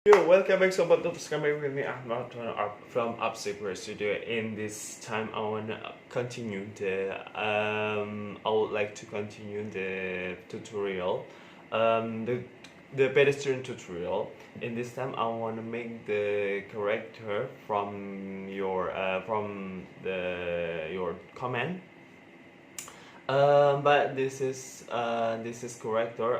Yo, welcome back Sobat Tubes. Coming with me Ahmad from Upsecure Studio. In this time, I would like to continue the tutorial, the pedestrian tutorial. In this time, I want to make the character from your comment. But this is character.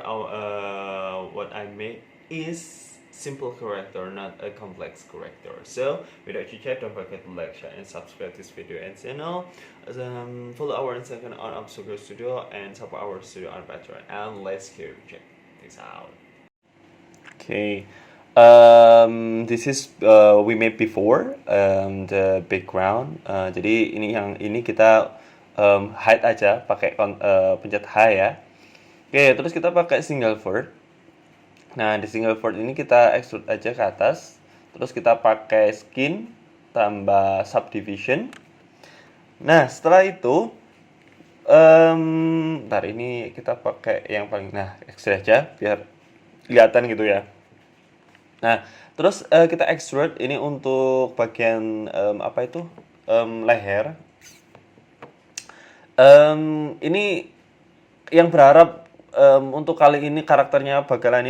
What I make is simple character, not a complex character. So without chit-chat, don't forget to like, share, and subscribe this video and channel. Follow our Instagram on Upsecure Studio and support our studio on Patreon. And let's go check this out. Okay. This is we made before the background. Jadi ini kita hide aja pakai pencet H ya. Oke, terus kita pakai single word. Nah, di single word ini kita extrude aja ke atas. Terus kita pakai skin tambah subdivision. Nah, setelah itu ntar ini kita pakai yang paling extrude aja biar kelihatan gitu ya. Nah, terus kita extrude ini untuk bagian leher. Ini yang berharap untuk kali ini karakternya bakalan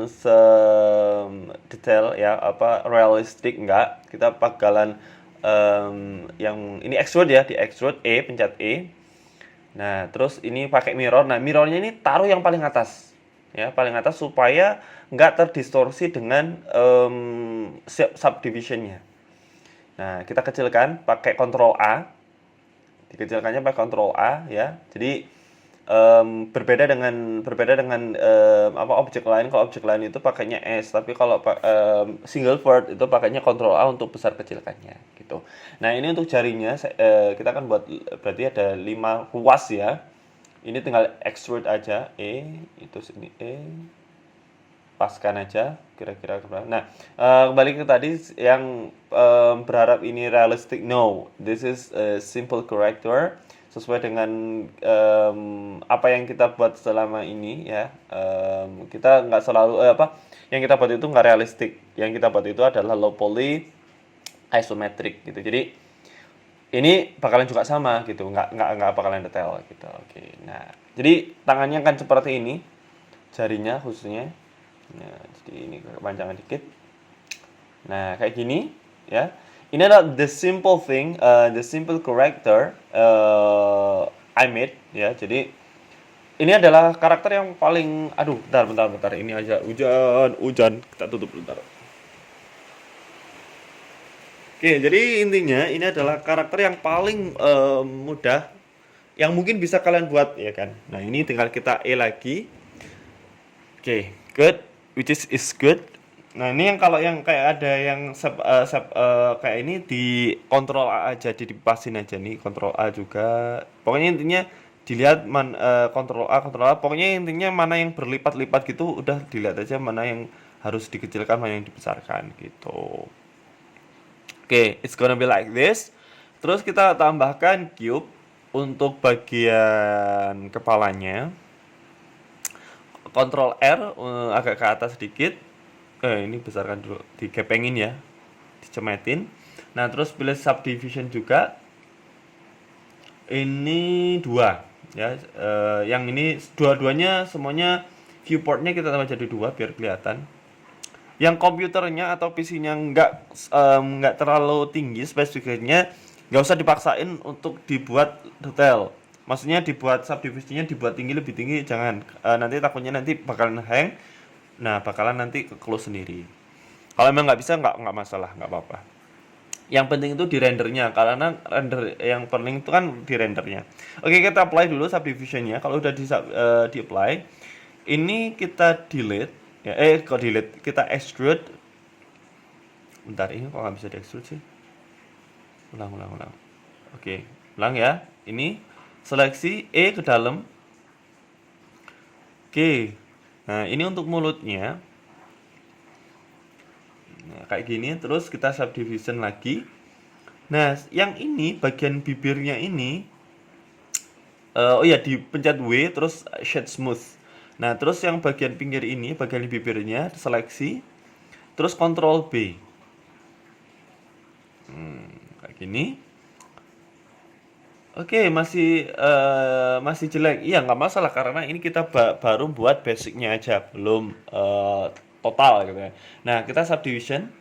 se detail ya, realistik enggak. Kita bakalan yang ini extrude ya, di extrude pencet E. Nah, terus ini pakai mirror. Nah, mirrornya ini taruh yang paling atas. Ya, paling atas supaya enggak terdistorsi dengan subdivisionnya. Nah, kita kecilkan pakai Ctrl A. Dikecilkannya pakai Ctrl A ya. Jadi berbeda dengan objek lain. Kalau objek lain itu pakainya S, tapi kalau single word itu pakainya Ctrl A untuk besar kecilkannya gitu. Nah, ini untuk jarinya kita akan buat berarti ada 5 ruas ya. Ini tinggal extrude aja itu sini paskan aja kira-kira. Nah, kembali ke tadi yang berharap ini realistic. No, this is a simple character sesuai dengan apa yang kita buat selama ini ya. Kita nggak selalu yang kita buat itu nggak realistik. Yang kita buat itu adalah low poly isometric gitu. Jadi ini bakalan juga sama gitu, nggak bakalan detail gitu. Oke. Nah, jadi tangannya kan seperti ini, jarinya khususnya. Nah, jadi ini kepanjangan dikit. Nah, kayak gini ya. Ini adalah the simple character I made ya. Jadi ini adalah karakter yang paling bentar. Ini aja hujan. Kita tutup bentar. Oke, jadi intinya ini adalah karakter yang paling mudah yang mungkin bisa kalian buat ya kan. Nah, ini tinggal kita lagi. Oke, good, which is good. Nah, ini yang kalau yang kayak ada yang kayak ini di Ctrl A aja, dipasin aja nih, Ctrl A juga. Pokoknya intinya dilihat Ctrl A. Pokoknya intinya mana yang berlipat-lipat gitu udah dilihat aja, mana yang harus dikecilkan, mana yang dibesarkan gitu. Oke, it's gonna be like this. Terus kita tambahkan cube untuk bagian kepalanya. Ctrl R agak ke atas sedikit. Ini besarkan dulu, digepengin ya, dicemetin. Nah, terus pilih subdivision juga. Ini 2 ya. Yang ini dua-duanya semuanya viewportnya kita tambah jadi 2 biar kelihatan. Yang komputernya atau PC-nya nggak terlalu tinggi spesifikasinya, nggak usah dipaksain untuk dibuat detail. Maksudnya dibuat subdivisionnya dibuat lebih tinggi jangan. Nanti takutnya nanti bakalan hang. Nah, bakalan nanti ke-close sendiri. Kalau emang nggak bisa, nggak masalah, nggak apa-apa. Yang penting itu di rendernya, karena render yang penting itu kan di rendernya. Oke, kita apply dulu subdivisionnya. Kalau udah di apply, ini kita delete ya. Kita extrude. Bentar, ini kok nggak bisa di extrude sih? Ulang. Oke, ulang ya. Ini seleksi ke dalam. Oke. Nah, ini untuk mulutnya. Nah, kayak gini, terus kita subdivision lagi. Nah, yang ini bagian bibirnya ini dipencet W terus shade smooth. Nah, terus yang bagian pinggir ini, bagian bibirnya seleksi, terus Ctrl B. Kayak gini. Oke, masih jelek. Iya, nggak masalah karena ini kita baru buat basicnya aja, belum total gitu ya. Nah, kita subdivision.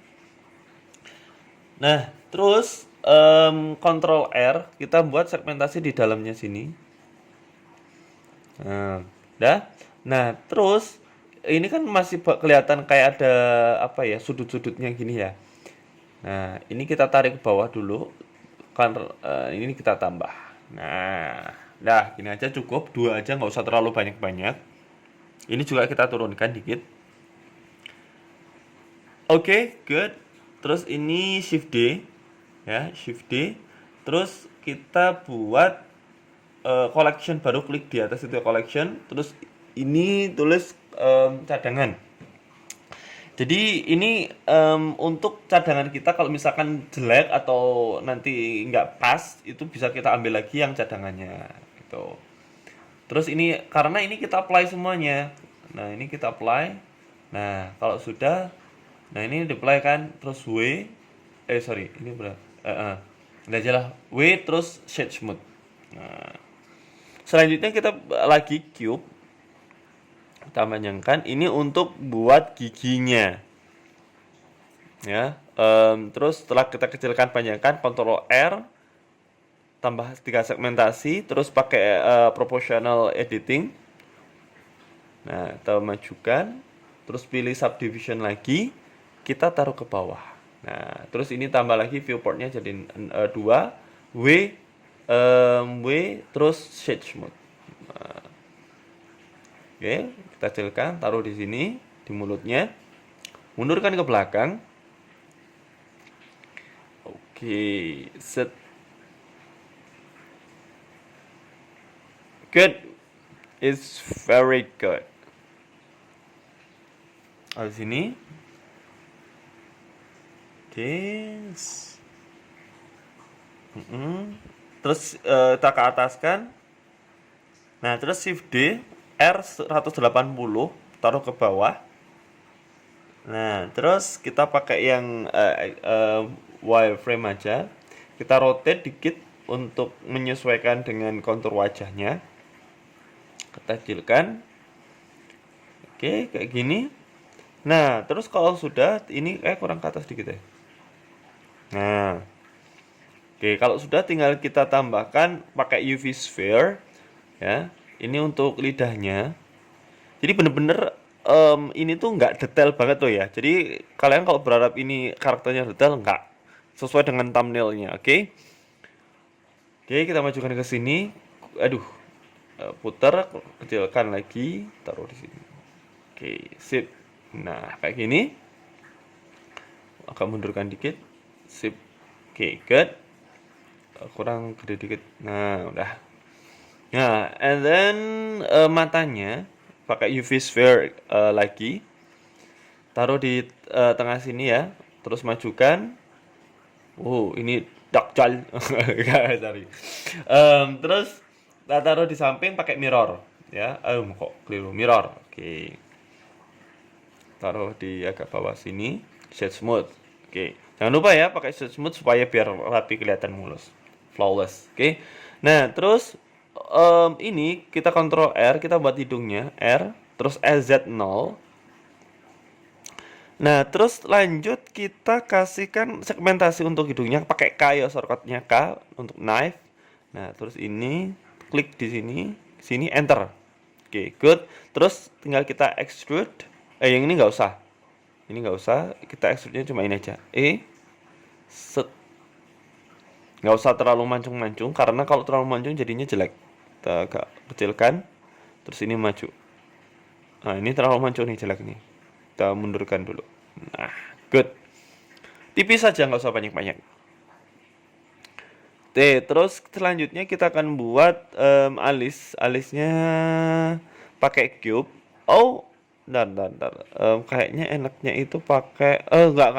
Nah, terus Ctrl R, kita buat segmentasi di dalamnya sini. Nah, dah. Nah, terus ini kan masih kelihatan kayak ada apa ya, sudut-sudutnya gini ya. Nah, ini kita tarik ke bawah dulu. Kan ini kita tambah. Nah, dah gini aja cukup, dua aja nggak usah terlalu banyak-banyak. Ini juga kita turunkan dikit. Oke, good. Terus ini shift D ya, shift D. Terus kita buat collection, baru klik di atas itu collection, terus ini tulis cadangan. Jadi ini untuk cadangan kita kalau misalkan jelek atau nanti nggak pas, itu bisa kita ambil lagi yang cadangannya gitu. Terus ini karena ini kita apply semuanya. Nah, ini kita apply. Nah, kalau sudah, nah ini di-apply kan, terus sorry, ini berapa? Udah aja lah, W terus shade smooth. Nah, selanjutnya kita lagi cube. Kita panjangkan ini untuk buat giginya. Ya, terus setelah kita kecilkan panjangkan, Ctrl R, tambah 3 segmentasi, terus pakai proportional editing. Nah, kita majukan, terus pilih subdivision lagi, kita taruh ke bawah. Nah, terus ini tambah lagi viewportnya jadi 2, W, terus shade smooth. Nah, oke, kita kecilkan, taruh di sini, di mulutnya, mundurkan ke belakang. Oke, set. Good, it's very good. Habis ini, oke, terus kita ke ataskan. Nah, terus shift D, R 180, taruh ke bawah. Nah, terus kita pakai yang wireframe aja. Kita rotate dikit untuk menyesuaikan dengan kontur wajahnya. Kita kecilkan. Oke, kayak gini. Nah, terus kalau sudah, ini kurang ke atas dikit ya. Nah, oke, kalau sudah tinggal kita tambahkan pakai UV sphere. Ya, ini untuk lidahnya. Jadi bener-bener ini tuh nggak detail banget tuh ya. Jadi kalian kalau berharap ini karakternya detail, nggak sesuai dengan thumbnailnya. Oke. Oke, kita majukan ke sini. Aduh, putar, kecilkan lagi, taruh di sini. Oke, sip. Nah, kayak gini. Agak mundurkan dikit. Sip. Oke, good. Kurang gede dikit. Nah, udah. Nah, and then matanya pakai UV sphere lagi, taruh di tengah sini ya, terus majukan. Ini dakjal. Sorry. Terus kita taruh di samping pakai mirror ya. Kok keliru, mirror. Oke, taruh di agak bawah sini, shade smooth. Oke, jangan lupa ya pakai shade smooth supaya biar rapi, kelihatan mulus, flawless. Oke, nah terus ini kita Ctrl R, kita buat hidungnya R, terus SZ0. Nah, terus lanjut kita kasihkan segmentasi untuk hidungnya pakai K ya, shortcutnya K untuk knife. Nah, terus ini klik di sini enter. Oke, good. Terus tinggal kita extrude. Yang ini nggak usah. Ini nggak usah, kita extrude-nya cuma ini aja. Set. Nggak usah terlalu mancung-mancung karena kalau terlalu mancung jadinya jelek. Kita agak kecilkan, terus ini maju. Nah, ini terlalu mancung nih, jelek nih, kita mundurkan dulu. Nah, good, tipis saja, nggak usah banyak-banyak. Terus selanjutnya kita akan buat alisnya pakai cube. Bentar. Kayaknya enaknya itu pakai enggak.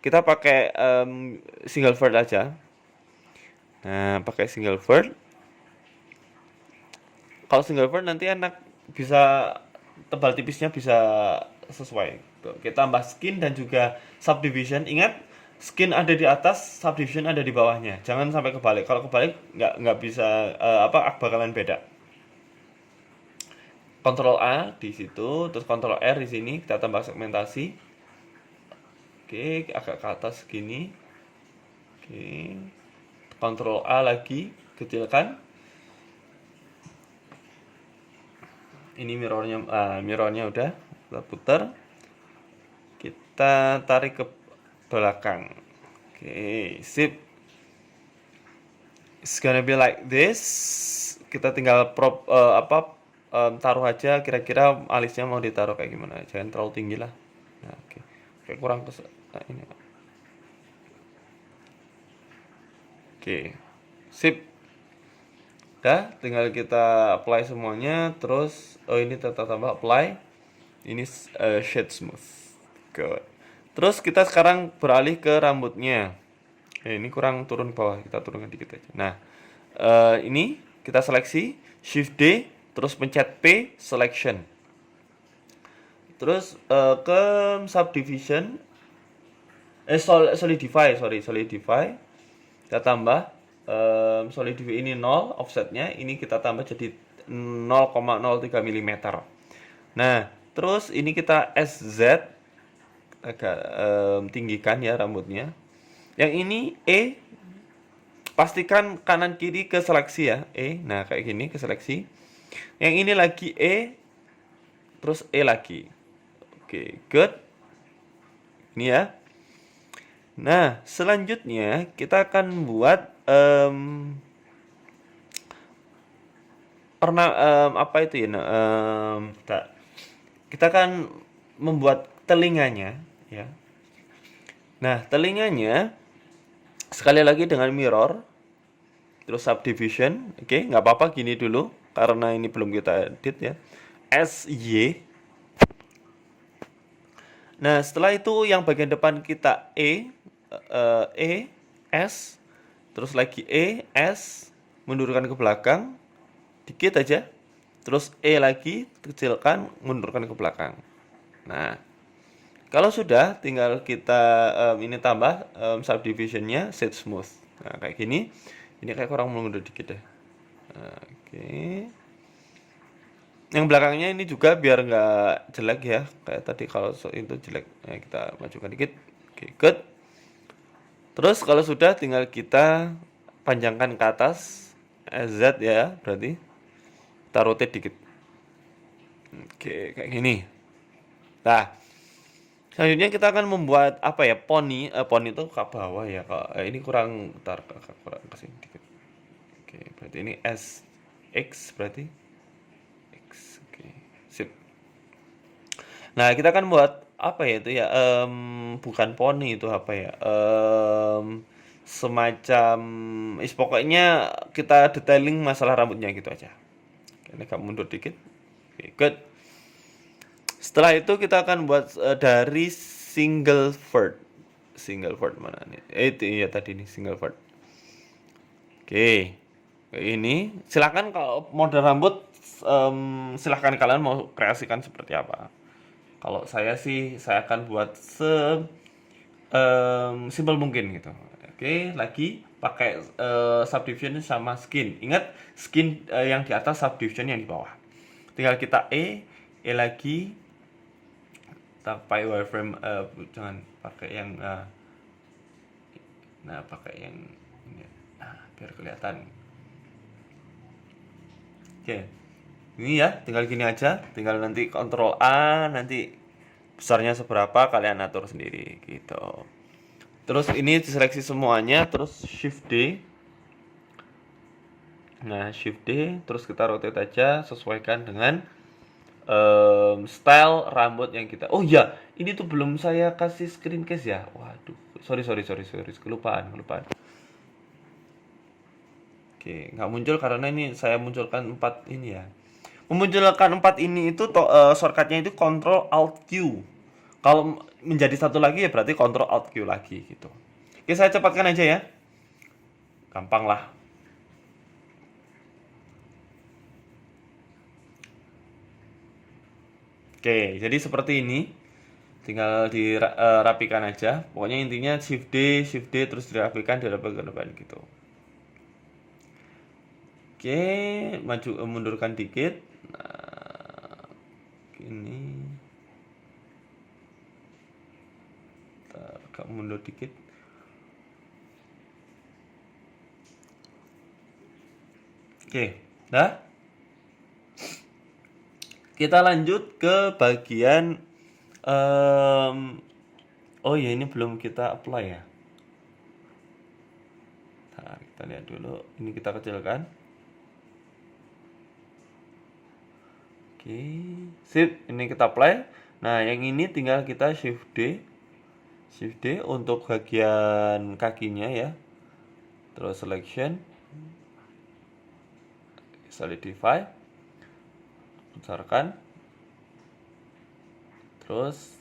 Kita pakai single word aja. Nah, pakai single word. Kalau single word nanti enak bisa tebal tipisnya bisa sesuai. Tuh, kita tambah skin dan juga subdivision. Ingat, skin ada di atas, subdivision ada di bawahnya. Jangan sampai kebalik. Kalau kebalik nggak bisa bakalan beda. Ctrl A di situ, terus Ctrl R di sini kita tambah segmentasi. Oke, agak ke atas gini. Oke. Ctrl A lagi, kecilkan. Ini mirrornya udah kita putar. Kita tarik ke belakang. Oke, sip. It's gonna be like this. Kita tinggal taruh aja kira-kira alisnya mau ditaruh kayak gimana. Jangan terlalu tinggi lah. Nah, oke. Kayak kurang ini. Oke. Sip. Udah, tinggal kita apply semuanya, terus ini kita tambah apply. Ini shade smooth. Good. Terus kita sekarang beralih ke rambutnya. Ini kurang turun ke bawah, kita turunkan dikit aja. Nah, ini kita seleksi Shift D, terus pencet P, selection. Terus ke subdivision, solidify. Kita tambah solidify ini 0, offsetnya ini kita tambah jadi 0,03 mm. Nah, terus ini kita SZ, agak tinggikan ya rambutnya. Yang ini E, pastikan kanan kiri ke seleksi ya, E. Nah, kayak gini ke seleksi. Yang ini lagi E, terus E lagi. Oke, good. Ini ya. Nah, selanjutnya kita akan buat apa itu ya? Kita akan membuat telinganya ya. Nah, telinganya sekali lagi dengan mirror, terus subdivision. Oke, nggak apa-apa gini dulu karena ini belum kita edit ya. SY. Nah, setelah itu yang bagian depan kita E, S, terus lagi E, S, mundurkan ke belakang, dikit aja, terus E lagi, kecilkan, mundurkan ke belakang. Nah, kalau sudah, tinggal kita ini tambah subdivisionnya shade smooth. Nah, kayak gini. Ini kayak kurang mundur dikit deh. Nah, oke. Yang belakangnya ini juga biar nggak jelek ya, kayak tadi kalau itu jelek. Nah, kita majukan dikit. Oke, good. Terus kalau sudah tinggal kita panjangkan ke atas, Z ya, berarti kita rotate dikit. Oke, kayak gini. Nah, selanjutnya kita akan membuat apa ya, poni. Poni itu ke bawah ya, ini kurang, kurang ke sini dikit. Oke, berarti ini S X berarti X. Oke, sip. Nah, kita akan buat apa ya itu ya, bukan poni, itu apa ya, semacam pokoknya kita detailing masalah rambutnya gitu aja. Ini agak mundur dikit. Oke, good. Setelah itu kita akan buat dari single vert mana nih? Itu ya tadi nih single vert. Oke, ini silakan kalau model rambut, silahkan kalian mau kreasikan seperti apa. Kalau saya sih saya akan buat simple mungkin gitu. Oke, lagi pakai subdivision sama skin. Ingat, skin yang di atas, subdivision yang di bawah. Tinggal kita E lagi. Kita pakai wireframe, jangan pakai yang pakai yang ini. Nah, biar kelihatan. Oke. Ini ya, tinggal gini aja, tinggal nanti Ctrl A, nanti besarnya seberapa kalian atur sendiri gitu. Terus ini diseleksi semuanya, terus Shift D. Nah, Shift D, terus kita rotate aja, sesuaikan dengan style rambut yang kita. Oh iya, ini tuh belum saya kasih screen case ya. Waduh, sorry, kelupaan. Oke, nggak muncul karena ini saya munculkan 4 ini ya. Memunculkan 4 ini itu shortcutnya itu Ctrl Alt Q. Kalau menjadi satu lagi ya berarti Ctrl Alt Q lagi gitu. Oke, saya cepatkan aja ya. Gampang lah. Oke, jadi seperti ini. Tinggal dirapikan aja. Pokoknya intinya shift D terus dirapikan gitu. Oke, maju mundurkan dikit. Nah, gini. Agak mundur dikit. Oke, dah. Kita lanjut ke bagian oh ya, ini belum kita apply ya. Nah, kita lihat dulu. Ini kita kecilkan. Oke, sip. Ini kita apply. Nah, yang ini tinggal kita shift D. Shift D untuk bagian kakinya ya. Terus selection. Solidify. Besarkan. Terus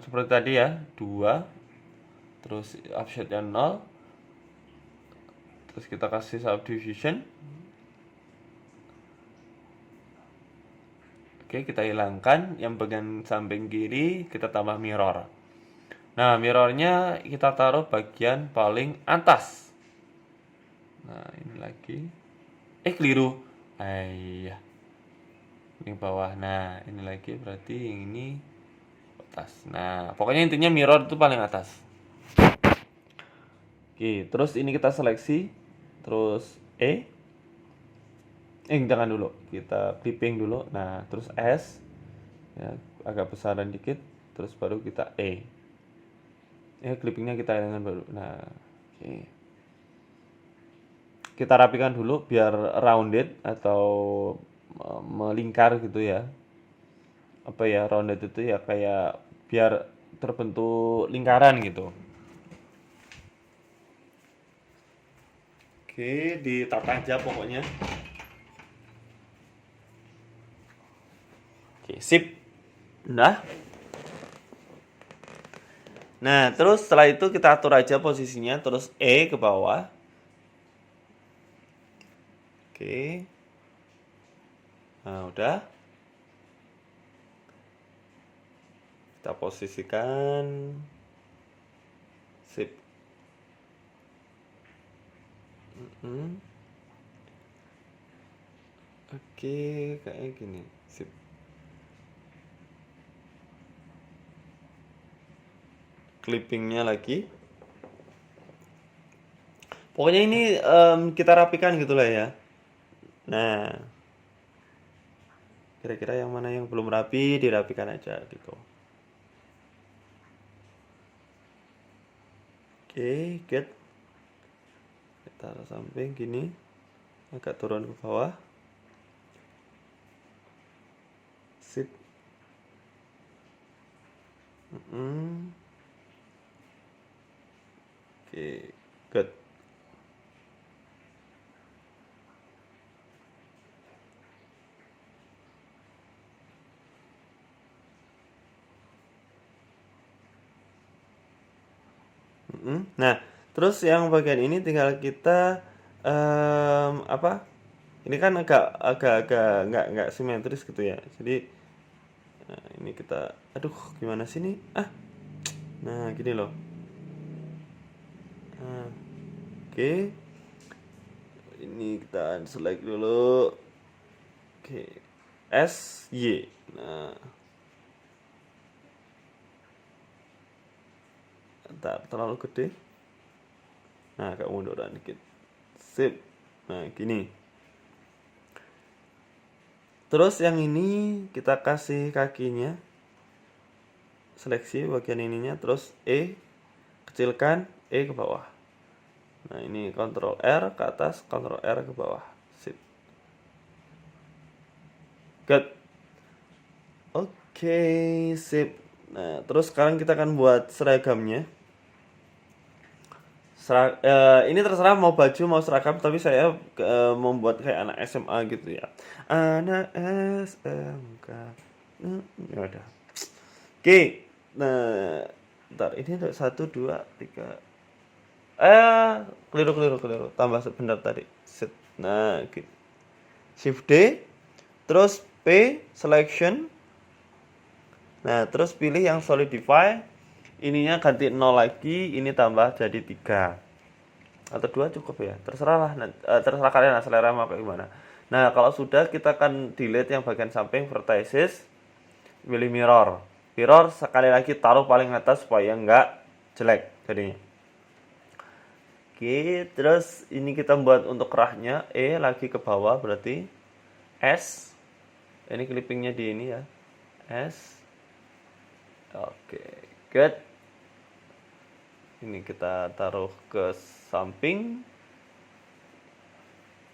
seperti tadi ya, 2. Terus offsetnya 0. Terus kita kasih subdivision. Oke, kita hilangkan yang bagian samping kiri, kita tambah mirror. Nah, mirrornya kita taruh bagian paling atas. Nah, ini lagi. Keliru. Iya. Ini bawah. Nah, ini lagi berarti yang ini atas. Nah, pokoknya intinya mirror itu paling atas. Oke, terus ini kita seleksi. Terus jangan dulu. Kita clipping dulu. Nah, terus S. Ya, agak besaran dikit. Terus baru kita clippingnya kita dengan baru. Nah, oke. Kita rapikan dulu biar rounded atau melingkar gitu ya. Apa ya, rounded itu ya kayak biar terbentuk lingkaran gitu. Oke, ditata aja pokoknya. Oke, sip. Udah. Nah, terus setelah itu kita atur aja posisinya, terus ke bawah. Oke. Nah, udah. Kita posisikan. Sip. Oke, kayak gini. Sip. Clippingnya lagi. Pokoknya ini kita rapikan gitulah ya. Nah, kira-kira yang mana yang belum rapi dirapikan aja gitu. Oke, get. Kita taruh samping gini, agak turun ke bawah. Sip. Oke, good. Nah, terus yang bagian ini tinggal kita apa? Ini kan agak nggak simetris gitu ya. Jadi ini kita, aduh, gimana sih nih? Nah, gini loh. Oke. Ini kita select dulu. Oke. S Y. Nah. Entar terlalu gede. Nah, agak munduran dikit. Sip. Nah, gini. Terus yang ini kita kasih kakinya. Seleksi bagian ininya, terus kecilkan, ke bawah. Nah, ini Ctrl R ke atas, Ctrl R ke bawah. Sip. Good. Oke, sip. Nah, terus sekarang kita akan buat seragamnya. Ini terserah mau baju mau seragam, tapi saya membuat kayak anak SMA gitu ya. Anak SMK. Ya udah. Oke. Nah, ntar ini untuk 1 2 3. Keliru. Tambah sebentar tadi. Set. Nah, gitu. Shift D, terus P selection, Nah, terus pilih yang solidify, ininya ganti 0 lagi, ini tambah jadi 3 atau 2 cukup ya, terserah lah, terserah kalian selera mau kayak gimana. Nah, kalau sudah, kita akan delete yang bagian samping vertices, pilih mirror. Mirror sekali lagi taruh paling atas supaya nggak jelek jadinya. Oke, terus ini kita buat untuk kerahnya, lagi ke bawah berarti S. Ini clippingnya di ini ya, S. Oke, good. Ini kita taruh ke samping,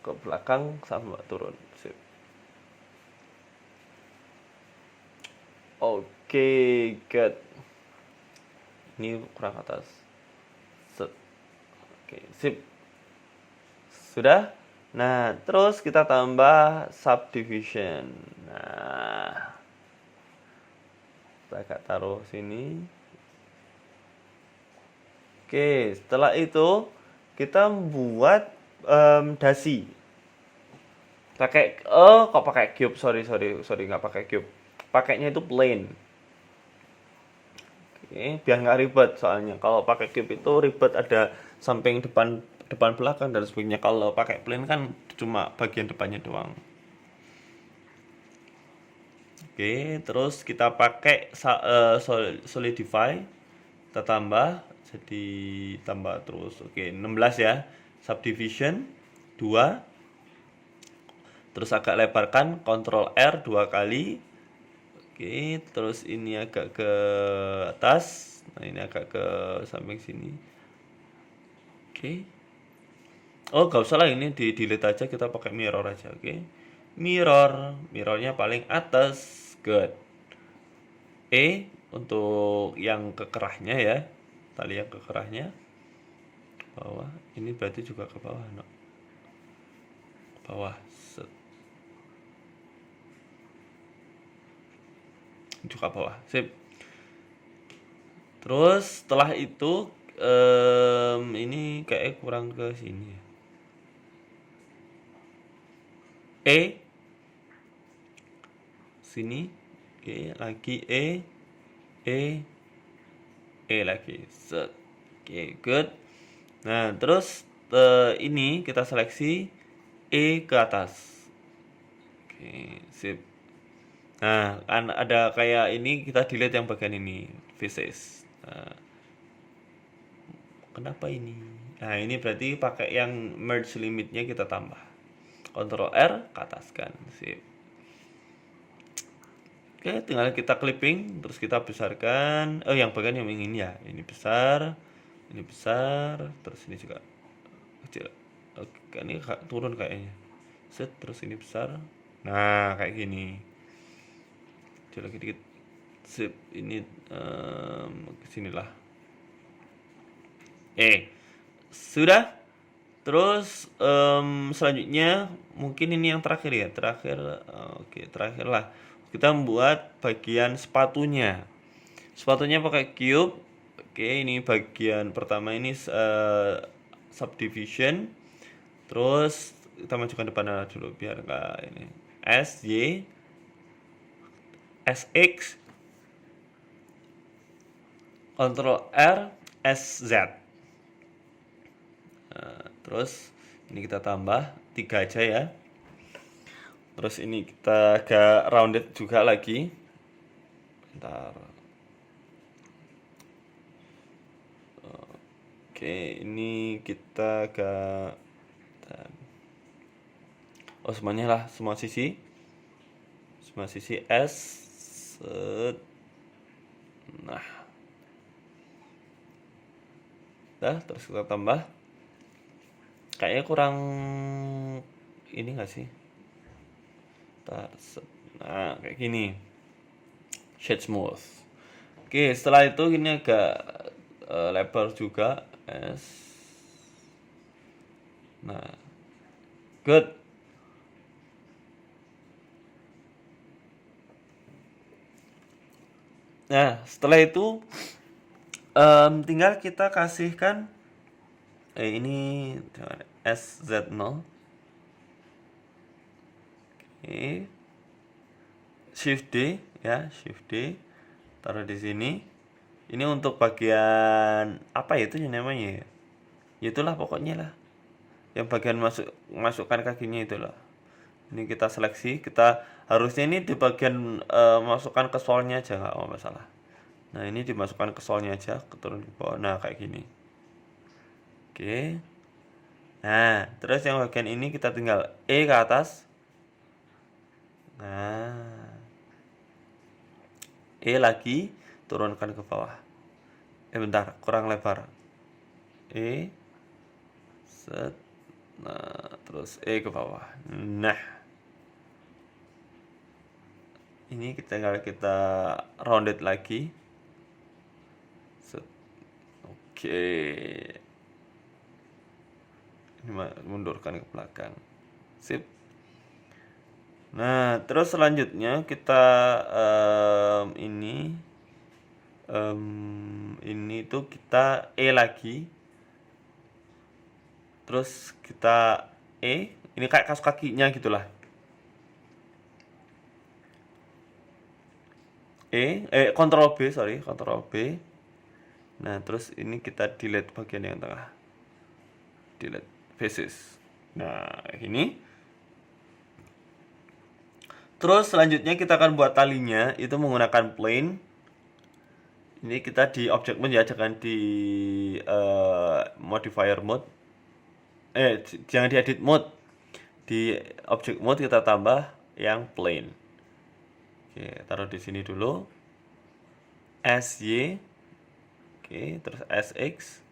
ke belakang, sama turun. Sip. Oke, good. Ini kurang atas. Set. Oke, sip. Sudah. Nah, terus kita tambah subdivision. Nah, kita agak taruh sini. Oke, setelah itu kita buat dasi. Pakai kok pakai cube? Sorry nggak pakai cube. Pakainya itu plain. Oke, biar nggak ribet soalnya. Kalau pakai cube itu ribet, ada samping, depan depan belakang dan sebagainya. Kalau pakai plain kan cuma bagian depannya doang. Oke, terus kita pakai solidify, kita tambah jadi tambah terus. Oke, 16 ya. Subdivision 2. Terus agak lebarkan, Ctrl R 2 kali. Oke, terus ini agak ke atas. Nah, ini agak ke samping sini. Oke. Oh, gak usah lah, ini di delete aja, kita pakai mirror aja. Oke. Mirrornya paling atas. Good. Untuk yang kekerahnya ya. Tali yang kekerahnya bawah. Ini berarti juga ke bawah, no? Ke bawah. Set. Juga bawah. Sip. Terus setelah itu ini kayak kurang ke sini ya. Sini. Oke, lagi lagi. Set. Oke, good. Nah, terus ini kita seleksi ke atas. Oke, sip. Nah, kan ada kayak ini, kita delete yang bagian ini, faces. Nah, kenapa ini? Nah, ini berarti pakai yang merge limitnya kita tambah. Ctrl R ke atas kan. Sip. Oke, tinggal kita clipping, terus kita besarkan. Oh, yang bagian yang ini ya. Ini besar, terus ini juga kecil. Oke, ini turun kayaknya. Set, terus ini besar. Nah, kayak gini. Kecil lagi dikit. Sip, ini kesinilah. Sudah. Terus selanjutnya mungkin ini yang terakhir ya. Terakhir lah. Kita membuat bagian sepatunya. Sepatunya pakai cube. Oke, ini bagian pertama ini subdivision. Terus kita majukan depan dulu biar enggak ini. SY SX Ctrl R SZ. Terus ini kita tambah 3 aja ya. Terus ini kita agak rounded juga lagi. Bentar. Oke, ini kita agak semuanya lah, semua sisi S. Set. Nah, terus kita tambah. Kayaknya kurang ini nggak sih? Nah, kayak gini. Shade smooth. Oke, setelah itu ini agak lebar juga. Nah, good. Nah, setelah itu tinggal kita kasihkan ini SZ0. Oke. Shift D ya, Shift D. taruh di sini. Ini untuk bagian apa ya itu namanya ya? Ya itulah pokoknya lah. Yang bagian masukkan kakinya itu loh. Ini kita seleksi, kita harusnya ini di bagian masukkan ke solnya aja nggak masalah. Nah ini dimasukkan ke solnya aja, turun di bawah. Nah kayak gini. Oke. Nah terus yang bagian ini kita tinggal ke atas. Nah lagi turunkan ke bawah. Bentar, kurang lebar. Set. Nah terus ke bawah. Nah ini tinggal kita rounded lagi. Set. Oke. Ini mundurkan ke belakang. Sip. Nah terus selanjutnya kita ini tuh kita lagi. Terus kita ini kayak kasus kakinya gitulah. Ctrl B, sorry, Ctrl B. Nah terus ini kita delete bagian yang tengah, delete faces. Nah ini terus selanjutnya kita akan buat talinya itu menggunakan plane. Ini kita di object mode ya, jangan di modifier mode. Jangan di edit mode. Di object mode kita tambah yang plane. Oke, taruh di sini dulu. SY. Oke, terus SX.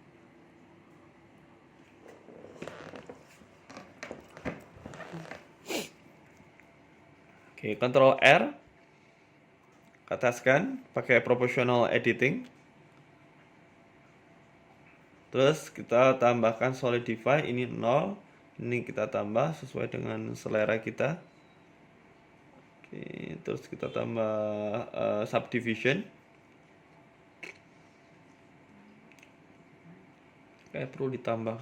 Oke, Ctrl R. Ataskan pakai proportional editing. Terus kita tambahkan solidify, ini 0. Ini kita tambah sesuai dengan selera kita. Oke, terus kita tambah subdivision. Kayak perlu ditambah.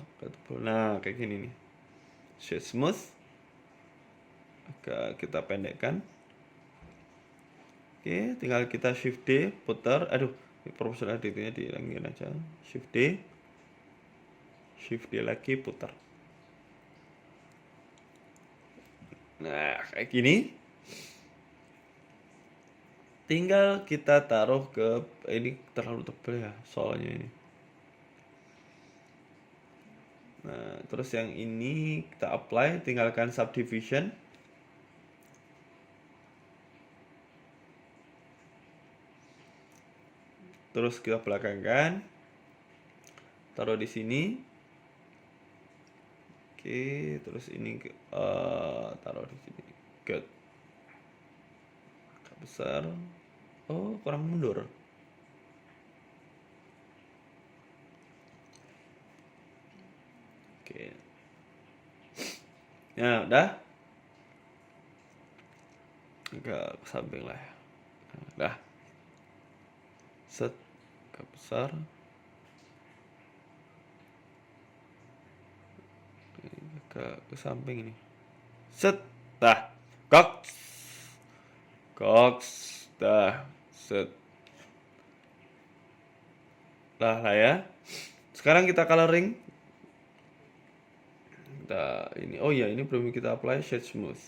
Nah, kayak gini nih. Shade smooth. Agak kita pendekkan. Oke, tinggal kita shift D, putar. Aduh, proportional editingnya dihilangin aja. Shift D. Shift D lagi, putar. Nah, kayak gini. Tinggal kita taruh ke ini terlalu tebal ya soalnya ini. Nah, terus yang ini kita apply, tinggalkan subdivision. Terus kita belakangkan. Taruh di sini. Oke, terus ini taruh di sini. Good. Agak besar. Oh, kurang mundur. Oke. Ya, udah. Agak ke samping lah ya. Nah, udah. Set. Agak besar. Ke samping ini. Set. Dah. Cox. Dah. Set. Lah ya. Sekarang kita coloring. Ini. Oh iya, ini belum kita apply shade smooth.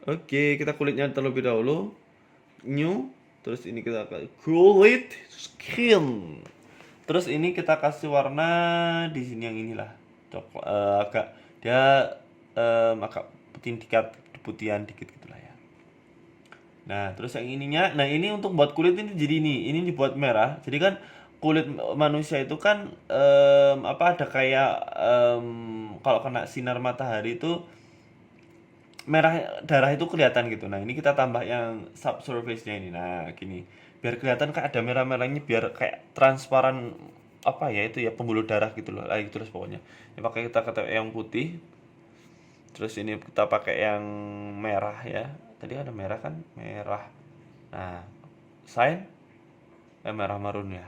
Oke, kita kulitnya terlebih dahulu. New. Terus ini kita kulit skin. Terus ini kita kasih warna di sini yang inilah. Agak dia agak putihan dikit gitulah ya. Nah terus yang ininya, nah ini untuk buat kulit ini jadi ini dibuat merah. Jadi kan kulit manusia itu kan ada kayak kalau kena sinar matahari itu merah, darah itu kelihatan gitu. Nah ini kita tambah yang subsurface-nya ini. Nah gini, biar kelihatan kayak ada merah-merahnya, biar kayak transparan itu ya, pembuluh darah gitu loh. Gitu terus pokoknya. Ini pakai kita yang putih. Terus ini kita pakai yang merah ya. Tadi ada merah kan? Merah. Nah, sign merah marun ya.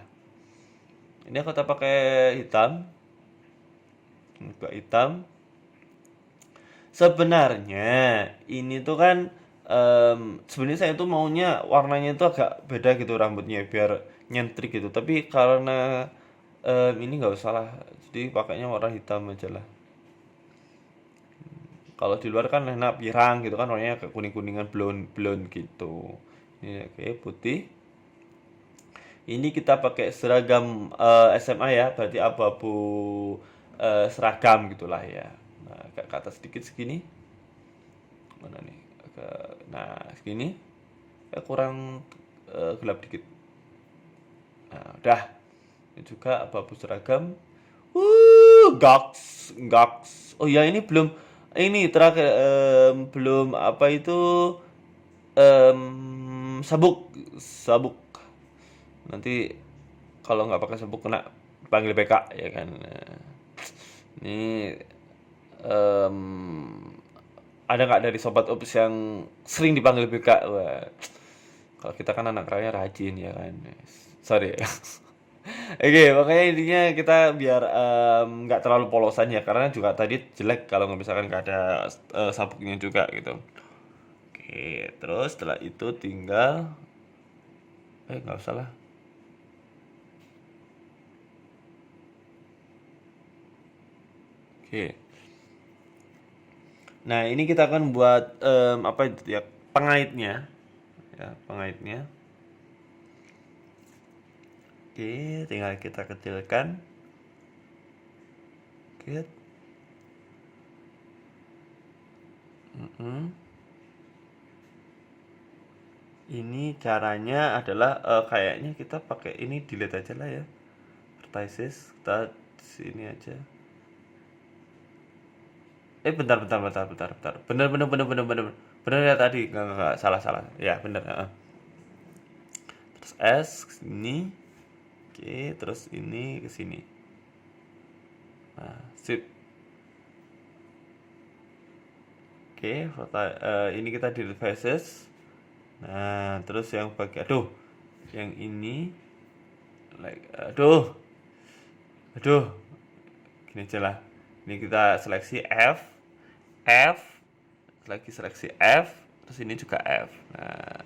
Ini kita pakai hitam. Juga hitam. Sebenarnya ini tuh kan sebenarnya saya tuh maunya warnanya itu agak beda gitu rambutnya biar nyentrik gitu, tapi karena ini nggak usah lah, jadi pakainya warna hitam aja lah. Kalau di luar kan enak pirang gitu kan, warnanya kayak kuning-kuningan blonde blonde gitu. Ini oke putih. Ini kita pakai seragam SMA ya, berarti abu-abu seragam gitulah ya. Nah, agak ke atas sedikit segini. Mana nih? Nah, segini. Kurang gelap dikit. Nah, udah. Ini juga abu-abu seragam. Goks, goks. Oh ya, ini belum, ini terakhir belum apa itu, sabuk, sabuk. Nanti kalau nggak pakai sabuk kena panggil BK ya kan. Nah, ini em, ada nggak dari sobat Ups yang sering dipanggil BK? Wah, kalau kita kan anak raya rajin ya kan. Sorry ya. Oke, makanya intinya kita biar nggak terlalu polosan ya, karena juga tadi jelek kalau misalkan nggak ada sabuknya juga gitu. Oke, terus setelah itu tinggal, nggak usah lah. Oke. Nah, ini kita akan buat apa itu ya, pengaitnya. Ya, pengaitnya. Oke, tinggal kita kecilkan. Oke. Ini caranya adalah kayaknya kita pakai ini, delete aja lah ya. Vertices, kita sini aja. Bentar. Bener ya tadi, nggak, salah salah. Ya bener. Terus S sini, oke, terus ini ke sini. Nah, sip. Oke, ini kita delete faces. Nah, terus yang bagian, yang ini, like, aduh, gini aja lah. Ini kita seleksi F, lagi seleksi F, terus ini juga F. Nah,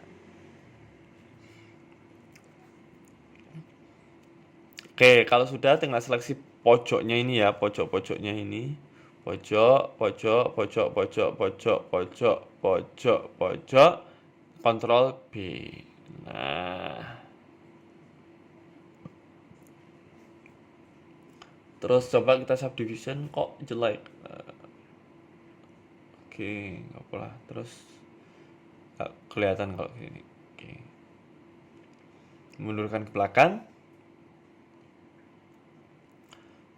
oke, kalau sudah tinggal seleksi pojoknya ini ya, pojok-pojoknya ini. Pojok, pojok, pojok, pojok, pojok, pojok, pojok, pojok, Ctrl B. Nah, terus coba kita subdivision, kok jelek. Oke, nggak apa lah. Terus nggak kelihatan kalau gini. Oke, mundurkan ke belakang,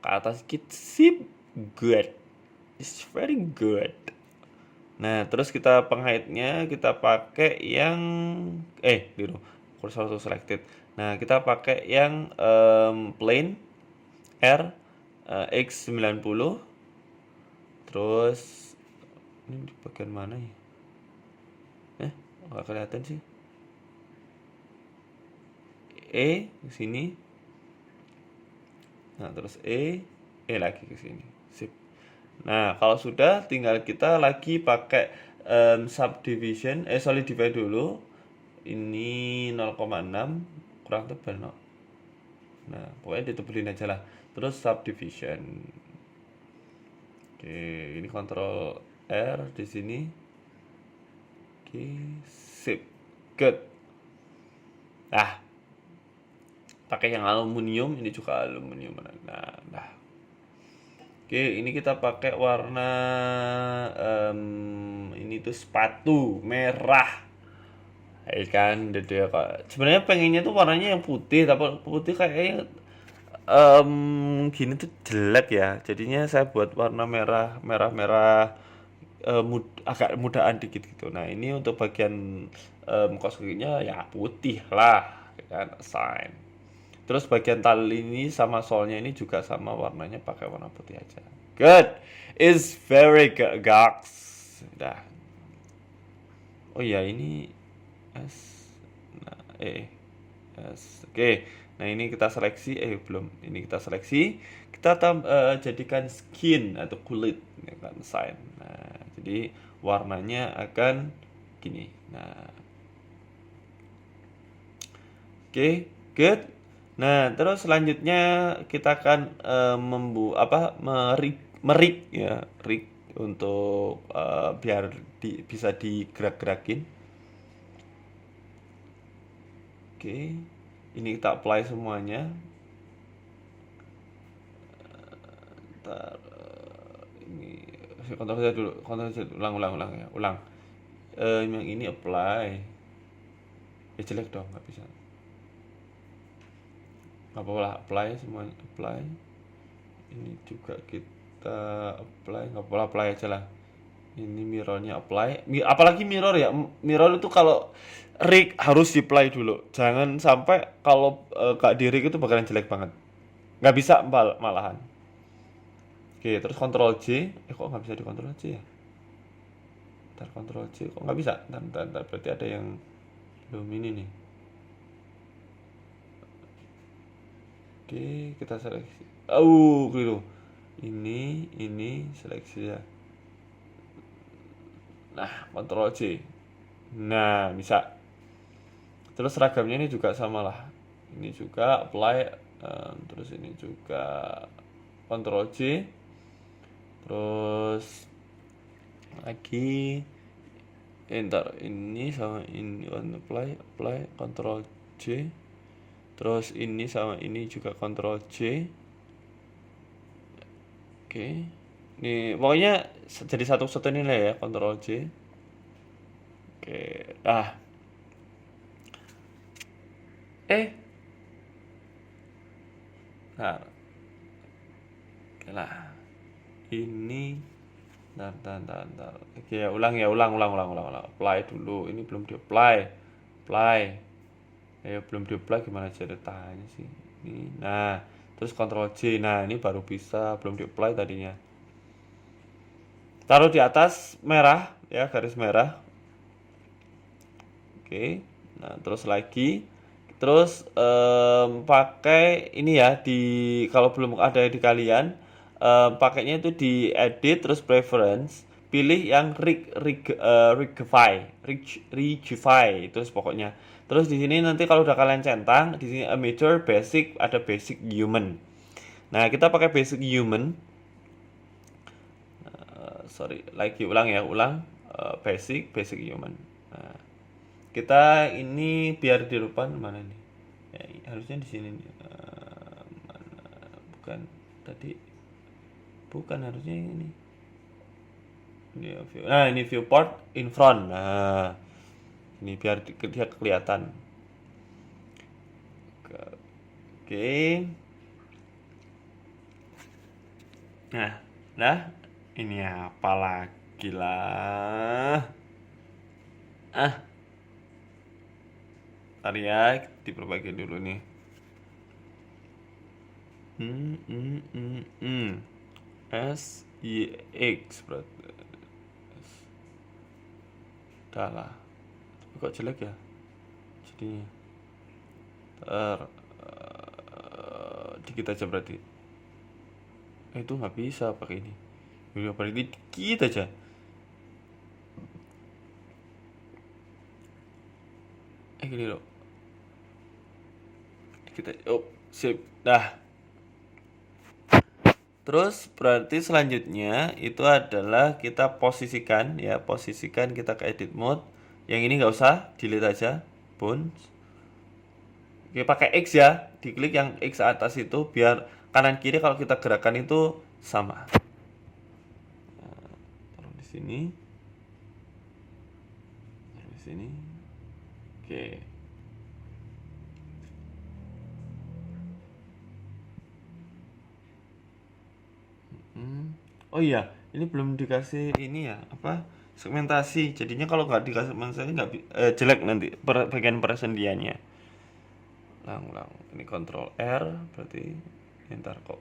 ke atas sedikit, sip, good, it's very good. Nah, terus kita pengaitnya kita pakai yang biru, kursor to selected. Nah, kita pakai yang plain R X90. Terus ini di bagian mana ya? Nggak kelihatan sih. Ke sini. Nah, terus lagi ke sini. Sip. Nah, kalau sudah tinggal kita lagi pakai subdivision, solidify dulu. Ini 0,6, kurang tebal, no. Nah, pokoknya ditebelin aja lah. Terus subdivision. Oke, ini Ctrl R di sini. Oke, sip. Good. Pakai yang aluminium, ini juga aluminium. Nah. Oke, ini kita pakai warna ini tuh sepatu merah. Kan, dede kok. Sebenarnya pengennya tuh warnanya yang putih, tapi putih kayaknya gini tuh jelek ya. Jadinya saya buat warna merah agak mudaan dikit gitu. Nah, ini untuk bagian kaos kakinya ya putih lah, kan, sign. Terus bagian tali ini sama solnya ini juga sama warnanya, pakai warna putih aja. Good. It's very good, guys. Dah. Oh iya, ini S. Nah, S. Oke. Nah, ini kita seleksi, belum. Ini kita seleksi. Kita jadikan skin atau kulit, ya kan, sign. Nah, jadi warnanya akan gini. Nah, oke, good. Nah, terus selanjutnya kita akan merik ya, rig untuk biar bisa digerak-gerakin. Oke, ini kita apply semuanya. Ntar, ini kontrol Z dulu, ulang ya, ulang. Yang ini apply, ya jelek dong, nggak bisa. Nggak apa-apa lah, apply semuanya, apply. Ini juga kita apply, nggak apa-apa, apply aja lah. Ini mirrornya apply, apalagi mirror ya, mirror itu kalau rig harus di apply dulu, jangan sampai kalau gak di rig itu bakalan jelek banget, nggak bisa malahan. Oke, terus Ctrl J, kok nggak bisa di Ctrl J ya? Ntar Ctrl J kok nggak bisa, ntar berarti ada yang belum ini nih. Oke, kita seleksi. Keliru. Ini seleksi ya. Nah, Ctrl J. Nah, bisa. Terus seragamnya ini juga sama lah. Ini juga apply, terus ini juga Ctrl J. Terus lagi ntar ini sama ini apply Ctrl J. Terus ini sama ini juga Ctrl J. Oke. Ini pokoknya jadi satu-satu ini lah ya, Ctrl J. Oke. Nah, oke lah. Ini ntar. Oke, ya ulang. Apply dulu. Ini belum di-apply. Apply. Belum di-apply gimana ceritanya sih? Ini. Nah, terus Ctrl J. Nah, ini baru bisa, belum di-apply tadinya. Taruh di atas merah ya, garis merah. Oke. Nah, terus lagi. Terus pakai ini ya, kalau belum ada di kalian, pakainya itu di edit terus preference, pilih yang rigify itu pokoknya. Terus di sini nanti kalau udah kalian centang, di sini amateur, basic, ada basic human. Nah, kita pakai basic human. Ulang. Basic human. Nah, kita ini biar di depan mana nih? Ya, harusnya di sini. Bukan tadi. Bukan, harusnya ini. Nah, ini viewport in front. Nah, ini biar dia kelihatan. Oke. Nah, ini apa lagi lah? Ntar ya, diperbaiki dulu nih. SIX berarti. Udah lah. Tapi kok jelek ya? Jadinya. Dikit aja berarti. Itu nggak bisa pakai ini. Udah berarti dikit aja. Gini loh. Dikit aja. Sip. Dah. Terus berarti selanjutnya itu adalah kita posisikan kita ke edit mode. Yang ini nggak usah, delete aja, bones. Oke, pakai X ya, diklik yang X atas itu biar kanan kiri kalau kita gerakan itu sama. Nah, taruh di sini. Oke. Oh iya, ini belum dikasih ini ya, segmentasi. Jadinya kalau nggak dikasih segmentasi nggak jelek nanti bagian persendiannya. Ulang. Ini Ctrl R berarti ntar kok.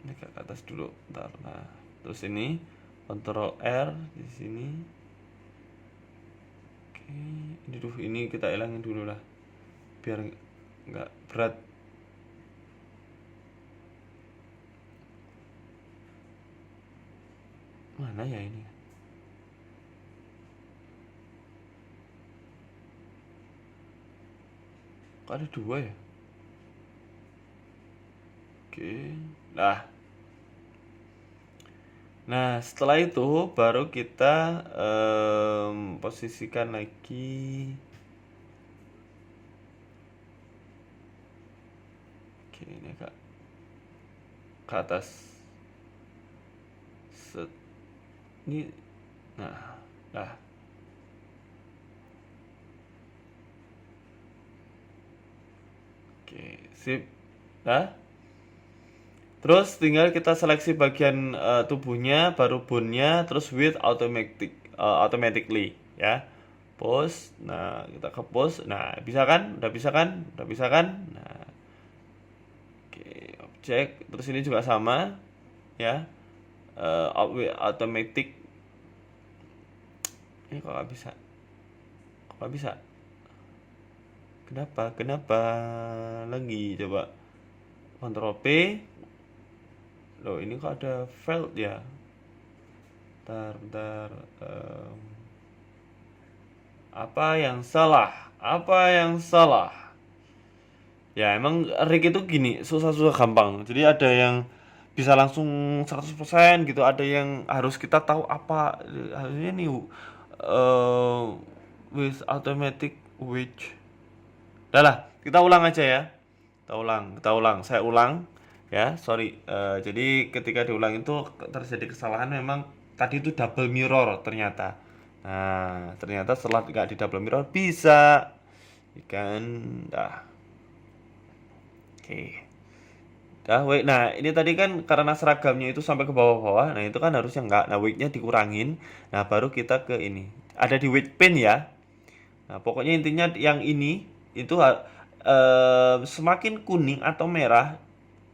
Ini ke atas dulu, ntar. Nah, terus ini Ctrl R di sini. Oke, ini kita hilangin dulu lah, biar nggak berat. Mana ya ini? Kok ada dua ya? Oke. Nah, setelah itu baru kita posisikan lagi. Oke, ini ke atas. Set. Ini, nah. Oke, sip. Nah, terus tinggal kita seleksi bagian tubuhnya, baru bone-nya, terus with automatically ya. Post. Nah, kita ke post. Nah, bisa kan? Udah bisa kan? Udah bisa kan? Nah, oke, objek. Terus ini juga sama ya. With automatic. Ini kok nggak bisa? Kok nggak bisa? Kenapa? Kenapa? Lagi coba. Ctrl P. Loh, ini kok ada failed ya? Bentar. Apa yang salah? Apa yang salah? Ya, emang rig itu gini, susah-susah gampang. Jadi ada yang bisa langsung 100% gitu, ada yang harus kita tahu apa harusnya nih with automatic which. Udah lah, kita ulang aja ya. Kita ulang. Saya ulang ya, sorry. Jadi ketika diulang itu terjadi kesalahan, memang tadi itu double mirror ternyata. Nah, ternyata setelah nggak di double mirror bisa ikan dah. Oke. Dah, wait. Nah, ini tadi kan karena seragamnya itu sampai ke bawah-bawah. Nah, itu kan harusnya enggak. Nah, weight-nya dikurangin. Nah, baru kita ke ini. Ada di weight pin ya. Nah, pokoknya intinya yang ini itu semakin kuning atau merah,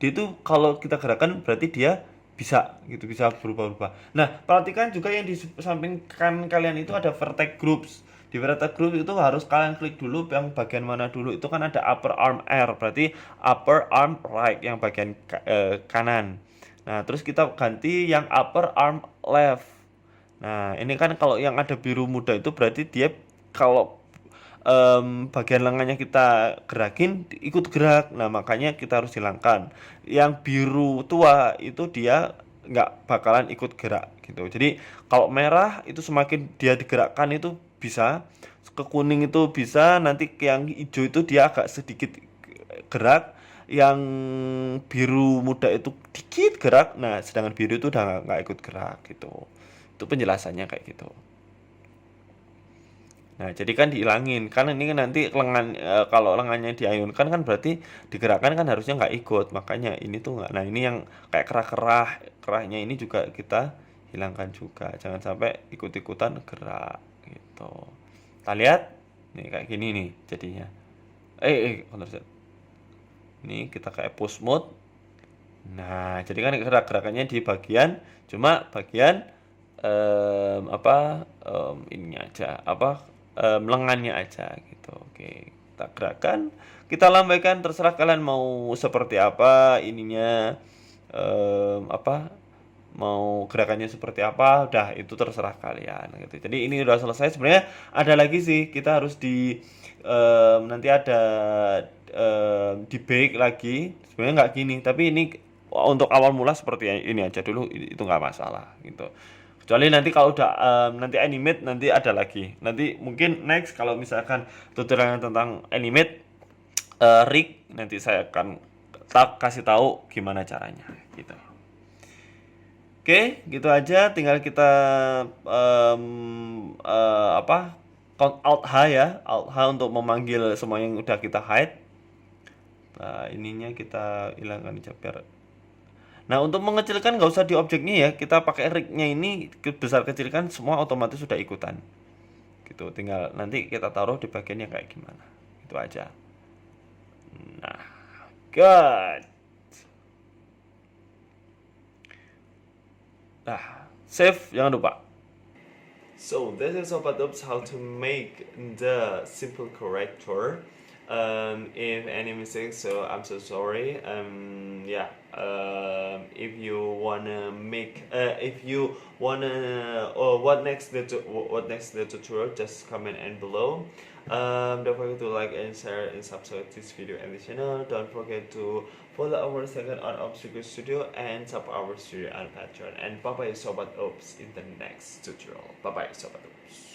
dia itu kalau kita gerakan berarti dia bisa gitu, bisa berubah-ubah. Nah, perhatikan juga yang di samping kanan kalian itu ada vertex groups. Di vertex group itu harus kalian klik dulu yang bagian mana dulu. Itu kan ada upper arm R, berarti upper arm right yang bagian kanan. Nah, terus kita ganti yang upper arm left. Nah, ini kan kalau yang ada biru muda itu berarti dia kalau bagian lengannya kita gerakin ikut gerak. Nah, makanya kita harus hilangkan. Yang biru tua itu dia nggak bakalan ikut gerak gitu. Jadi kalau merah itu semakin dia digerakkan itu bisa, ke kuning itu bisa, nanti yang hijau itu dia agak sedikit gerak, yang biru muda itu dikit gerak. Nah, sedangkan biru itu udah nggak ikut gerak gitu. Itu penjelasannya kayak gitu. Nah, jadi kan dihilangin. Kan ini kan nanti kalau lengannya diayunkan kan berarti digerakkan kan harusnya nggak ikut. Makanya ini tuh nggak. Nah, ini yang kayak kerahnya ini juga kita hilangkan juga. Jangan sampai ikut-ikutan gerak gitu. Kita lihat nih kayak gini nih jadinya. Counter set. Ini kita kayak push mode. Nah, jadi kan gerakannya di bagian, cuma bagian ininya aja, lengannya aja gitu. Oke, kita gerakan, kita lambaikan, terserah kalian mau seperti apa ininya, mau gerakannya seperti apa, udah itu terserah kalian gitu. Jadi ini udah selesai. Sebenarnya ada lagi sih, kita harus nanti ada di break lagi. Sebenarnya nggak gini, tapi ini untuk awal mula seperti ini aja dulu, itu nggak masalah gitu. Kecuali nanti kalau udah nanti animate nanti ada lagi. Nanti mungkin next kalau misalkan tutorial tentang animate rig, nanti saya akan kasih tahu gimana caranya gitu. Oke, gitu aja. Tinggal kita count alt H ya, alt H untuk memanggil semua yang udah kita hide. Nah, ininya kita hilangkan biar. Nah, untuk mengecilkan nggak usah di objeknya ya, kita pakai rig-nya ini besar kecilkan semua otomatis sudah ikutan. Gitu, tinggal nanti kita taruh di bagiannya kayak gimana. Itu aja. Nah, good. Nah, save jangan lupa. So, this is Sobat Oops how to make the simple corrector. If any mistake, so I'm so sorry. Yeah. If you wanna make, if you wanna, or what next the tutorial, just comment and below. Don't forget to like and share and subscribe this video and this channel. Don't forget to follow our second on Obstacle Studio and sub our studio on Patreon. And bye bye Sobat Ops in the next tutorial. Bye bye Sobat Ops.